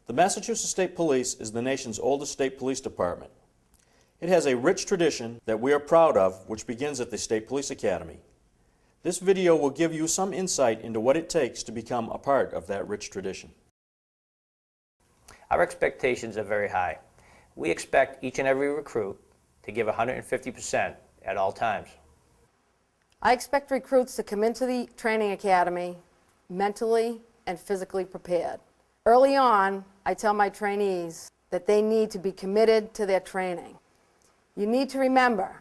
The Massachusetts State Police is the nation's oldest state police department. It has a rich tradition that we are proud of, which begins at the State Police Academy. This video will give you some insight into what it takes to become a part of that rich tradition. Our expectations are very high. We expect each and every recruit to give 150% at all times. I expect recruits to come into the training academy mentally and physically prepared. Early on, I tell my trainees that they need to be committed to their training. You need to remember,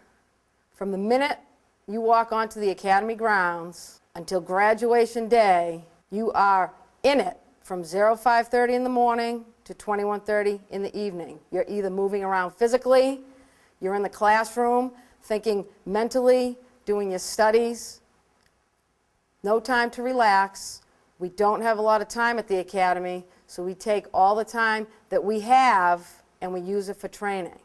from the minute you walk onto the academy grounds until graduation day, you are in it from 5:30 in the morning to 21:30 in the evening. You're either moving around physically, you're in the classroom thinking mentally, doing your studies. No time to relax. We don't have a lot of time at the academy, so we take all the time that we have and we use it for training.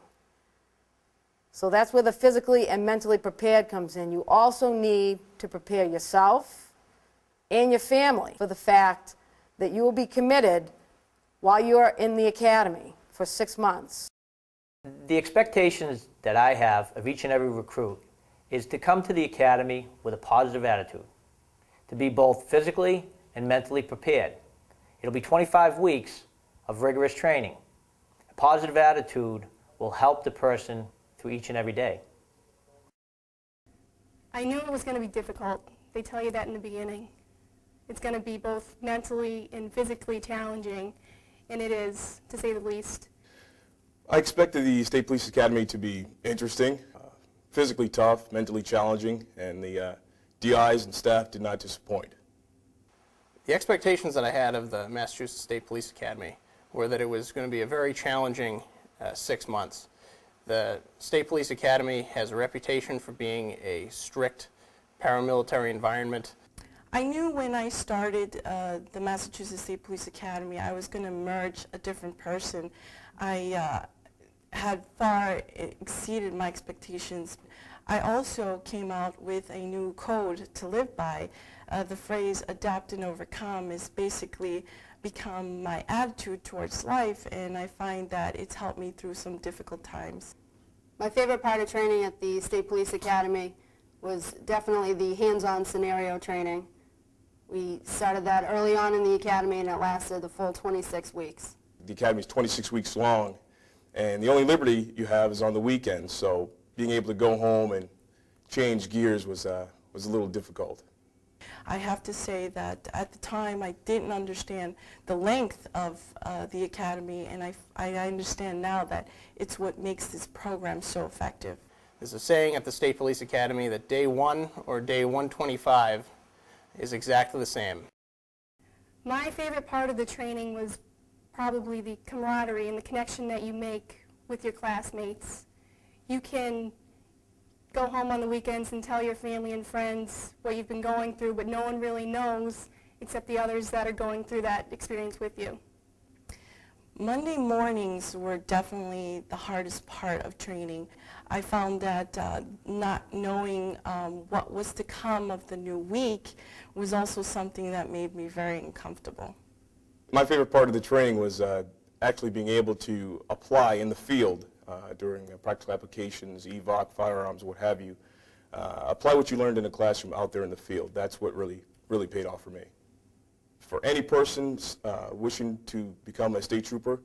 So that's where the physically and mentally prepared comes in. You also need to prepare yourself and your family for the fact that you will be committed while you're in the academy for 6 months. The expectations that I have of each and every recruit is to come to the academy with a positive attitude, to be both physically and mentally prepared. It'll be 25 weeks of rigorous training. A positive attitude will help the person through each and every day. I knew it was going to be difficult. They tell you that in the beginning. It's going to be both mentally and physically challenging, and it is, to say the least. I expected the State Police Academy to be interesting, physically tough, mentally challenging, and the DIs and staff did not disappoint. The expectations that I had of the Massachusetts State Police Academy were that it was going to be a very challenging 6 months. The State Police Academy has a reputation for being a strict paramilitary environment. I knew when I started the Massachusetts State Police Academy I was going to emerge a different person. I had far exceeded my expectations. I also came out with a new code to live by. The phrase adapt and overcome is basically become my attitude towards life, and I find that it's helped me through some difficult times. My favorite part of training at the State Police Academy was definitely the hands-on scenario training. We started that early on in the academy, and it lasted the full 26 weeks. The academy is 26 weeks long, and the only liberty you have is on the weekends, so being able to go home and change gears was a little difficult. I have to say that at the time I didn't understand the length of the academy, and I understand now that it's what makes this program so effective. There's a saying at the State Police Academy that day 1 or day 125 is exactly the same. My favorite part of the training was probably the camaraderie and the connection that you make with your classmates. You can go home on the weekends and tell your family and friends what you've been going through, but no one really knows except the others that are going through that experience with you. Monday mornings were definitely the hardest part of training. I found that not knowing what was to come of the new week was also something that made me very uncomfortable. My favorite part of the training was actually being able to apply in the field during practical applications, evoc, firearms, what have you. Apply what you learned in the classroom out there in the field. That's what really paid off for me. For any person wishing to become a state trooper,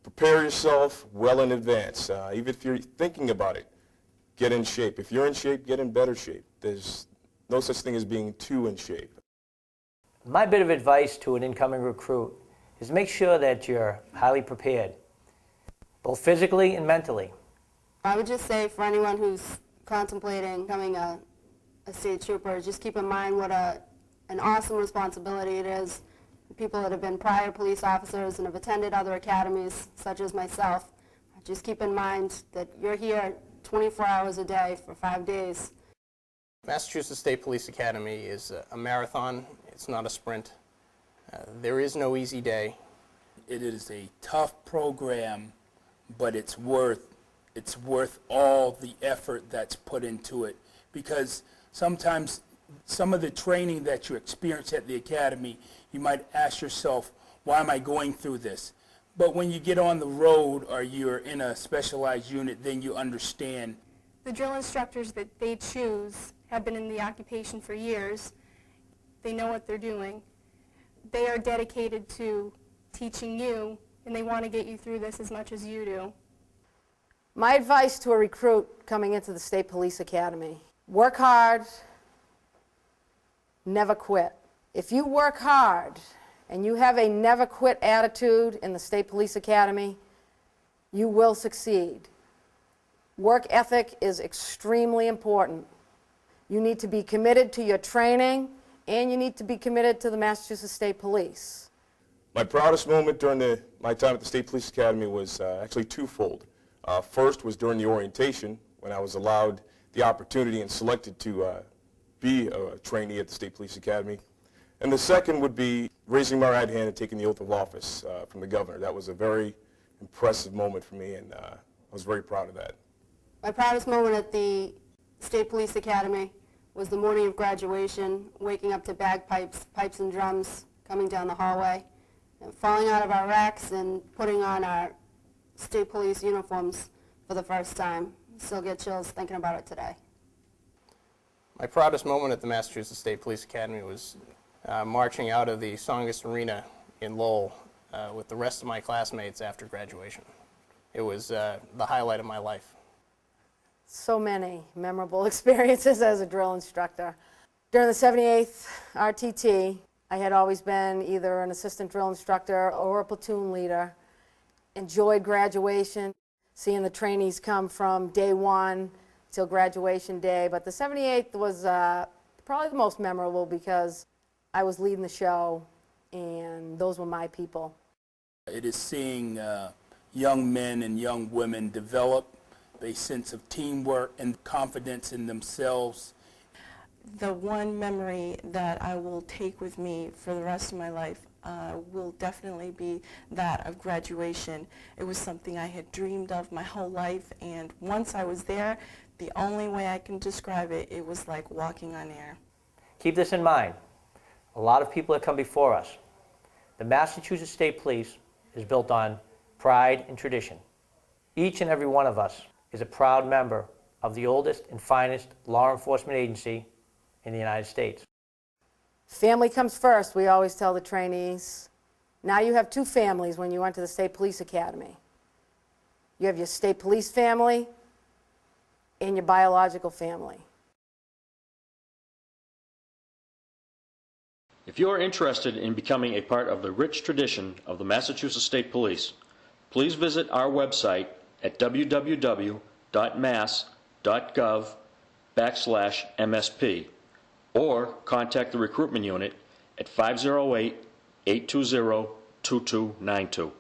prepare yourself well in advance. Even if you're thinking about it, get in shape. If you're in shape, get in better shape. There's no such thing as being too in shape. My bit of advice to an incoming recruit is make sure that you're highly prepared, both physically and mentally. I would just say for anyone who's contemplating becoming a state trooper, just keep in mind what an awesome responsibility it is. People that have been prior police officers and have attended other academies, such as myself, just keep in mind that you're here 24 hours a day for 5 days. Massachusetts State Police Academy is a marathon. It's not a sprint. There is no easy day. It is a tough program, but it's worth all the effort that's put into it, because sometimes some of the training that you experience at the academy, you might ask yourself, why am I going through this? But when you get on the road or you're in a specialized unit, then you understand. The drill instructors that they choose have been in the occupation for years. They know what they're doing. They are dedicated to teaching you, and they want to get you through this as much as you do. My advice to a recruit coming into the State Police Academy: work hard, never quit. If you work hard and you have a never quit attitude in the State Police Academy, you will succeed. Work ethic is extremely important. You need to be committed to your training, and you need to be committed to the Massachusetts State Police. My proudest moment during my time at the State Police Academy was actually twofold. First was during the orientation, when I was allowed the opportunity and selected to be a trainee at the State Police Academy. And the second would be raising my right hand and taking the oath of office from the governor. That was a very impressive moment for me, and I was very proud of that. My proudest moment at the State Police Academy was the morning of graduation, waking up to bagpipes, pipes and drums coming down the hallway, and falling out of our racks and putting on our State Police uniforms for the first time. Still get chills thinking about it today. My proudest moment at the Massachusetts State Police Academy was marching out of the Songus Arena in Lowell with the rest of my classmates after graduation. It was the highlight of my life. So many memorable experiences as a drill instructor. During the 78th RTT, I had always been either an assistant drill instructor or a platoon leader. Enjoyed graduation, seeing the trainees come from day one till graduation day, but the 78th was probably the most memorable because I was leading the show and those were my people. It is seeing young men and young women develop a sense of teamwork and confidence in themselves. The one memory that I will take with me for the rest of my life will definitely be that of graduation. It was something I had dreamed of my whole life, and once I was there, the only way I can describe it, it was like walking on air. Keep this in mind. A lot of people that come before us. The Massachusetts State Police is built on pride and tradition. Each and every one of us is a proud member of the oldest and finest law enforcement agency in the United States. Family comes first, we always tell the trainees. Now you have two families when you went to the State Police Academy. You have your State Police family and your biological family. If you are interested in becoming a part of the rich tradition of the Massachusetts State Police, please visit our website at www.mass.gov/MSP or contact the recruitment unit at 508-820-2292.